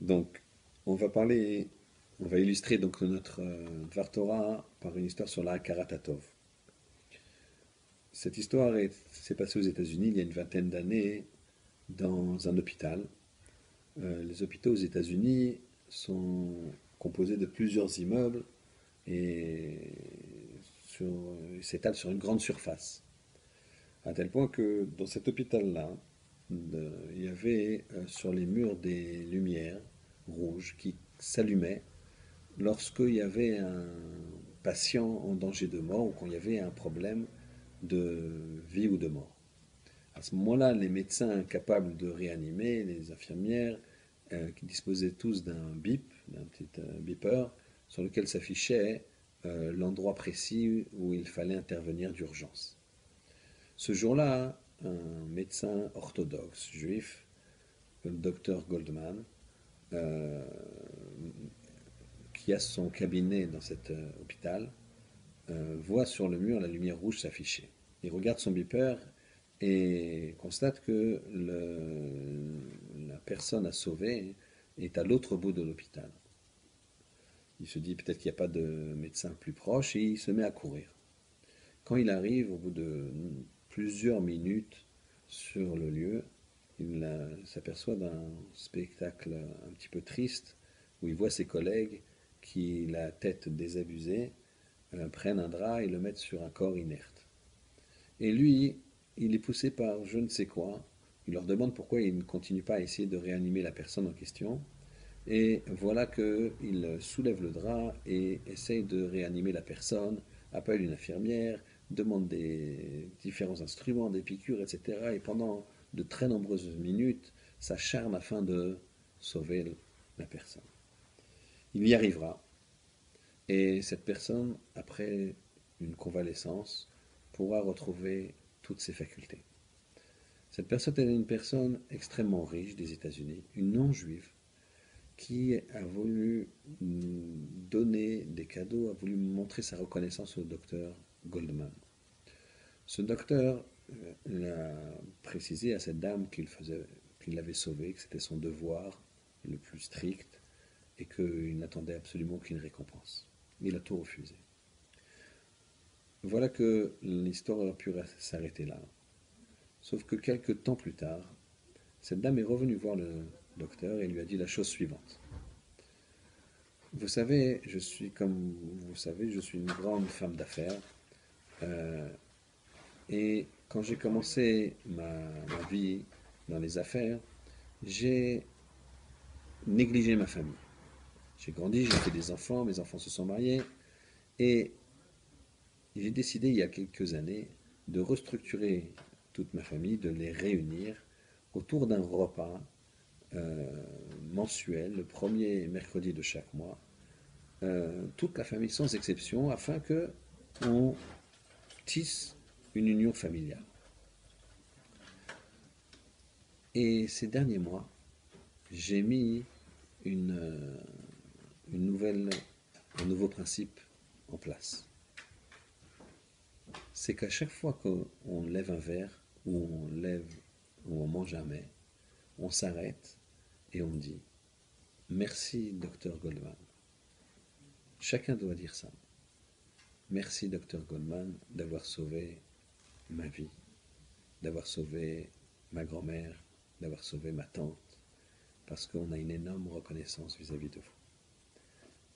Donc, on va parler, on va illustrer donc notre Dvar Torah par une histoire sur la Karatatov. Cette histoire s'est passée aux États-Unis il y a une vingtaine d'années dans un hôpital. Les hôpitaux aux États-Unis sont composés de plusieurs immeubles et s'étalent sur une grande surface. À tel point que dans cet hôpital-là, il y avait sur les murs des lumières rouges qui s'allumaient lorsqu'il y avait un patient en danger de mort ou quand il y avait un problème de vie ou de mort. À ce moment-là, les médecins capables de réanimer, les infirmières, qui disposaient tous d'un bip, d'un petit beeper, sur lequel s'affichait l'endroit précis où il fallait intervenir d'urgence. Ce jour-là, un médecin orthodoxe juif, le docteur Goldman, euh, qui a son cabinet dans cet hôpital, voit sur le mur la lumière rouge s'afficher. Il regarde son beeper et constate que la personne à sauver est à l'autre bout de l'hôpital. Il se dit peut-être qu'il n'y a pas de médecin plus proche et il se met à courir. Quand il arrive, au bout de plusieurs minutes sur le lieu, il s'aperçoit d'un spectacle un petit peu triste où il voit ses collègues qui, la tête désabusée, prennent un drap et le mettent sur un corps inerte. Et lui, il est poussé par je ne sais quoi. Il leur demande pourquoi il ne continue pas à essayer de réanimer la personne en question. Et voilà qu'il soulève le drap et essaye de réanimer la personne, appelle une infirmière, demande des différents instruments, des piqûres, etc. Et pendant de très nombreuses minutes, s'acharne afin de sauver la personne. Il y arrivera. Et cette personne, après une convalescence, pourra retrouver toutes ses facultés. Cette personne est une personne extrêmement riche des États-Unis, une non-juive, qui a voulu donner des cadeaux, a voulu montrer sa reconnaissance au docteur Goldman. Ce docteur l'a précisé à cette dame qu'il l'avait sauvée, que c'était son devoir le plus strict et qu'il n'attendait absolument aucune récompense. Il a tout refusé. Voilà que l'histoire aurait pu s'arrêter là. Sauf que quelques temps plus tard, cette dame est revenue voir le docteur et lui a dit la chose suivante. Vous savez, comme vous savez, je suis une grande femme d'affaires. euh, et quand j'ai commencé ma vie dans les affaires, j'ai négligé ma famille. J'ai grandi, j'ai fait des enfants, mes enfants se sont mariés. Et j'ai décidé il y a quelques années de restructurer toute ma famille, de les réunir autour d'un repas euh, mensuel, le premier mercredi de chaque mois, toute la famille sans exception, afin que on tisse une union familiale. Et ces derniers mois, j'ai mis une, euh, une nouvelle, un nouveau principe en place. C'est qu'à chaque fois qu'on lève un verre, ou on mange un mets, on s'arrête et on dit merci, docteur Goldman. Chacun doit dire ça. Merci, docteur Goldman, d'avoir sauvé ma vie, d'avoir sauvé ma grand-mère, d'avoir sauvé ma tante, parce qu'on a une énorme reconnaissance vis-à-vis de vous.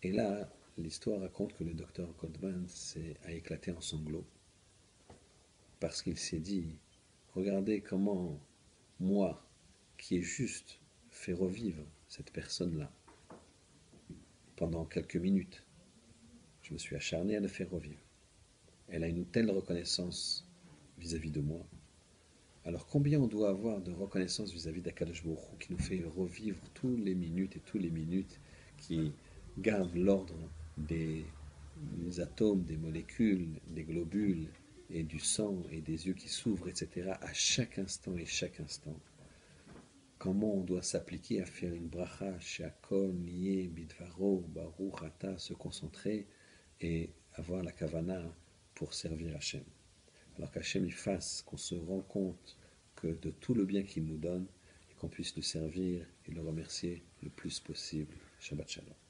Et là, l'histoire raconte que le docteur Goldman a éclaté en sanglots, parce qu'il s'est dit, regardez comment moi, qui ai juste fait revivre cette personne-là pendant quelques minutes, je me suis acharné à la faire revivre. Elle a une telle reconnaissance vis-à-vis de moi. Alors combien on doit avoir de reconnaissance vis-à-vis d'Akadosh Baruch Hu qui nous fait revivre toutes les minutes et toutes les minutes, qui garde l'ordre des atomes, des molécules, des globules et du sang et des yeux qui s'ouvrent, etc. à chaque instant et chaque instant. Comment on doit s'appliquer à faire une bracha, shakol, niye, bidvaro, baruch, ata, se concentrer et avoir la kavana pour servir Hachem. Alors qu'Hachem y fasse qu'on se rend compte que de tout le bien qu'il nous donne et qu'on puisse le servir et le remercier le plus possible. Shabbat Shalom.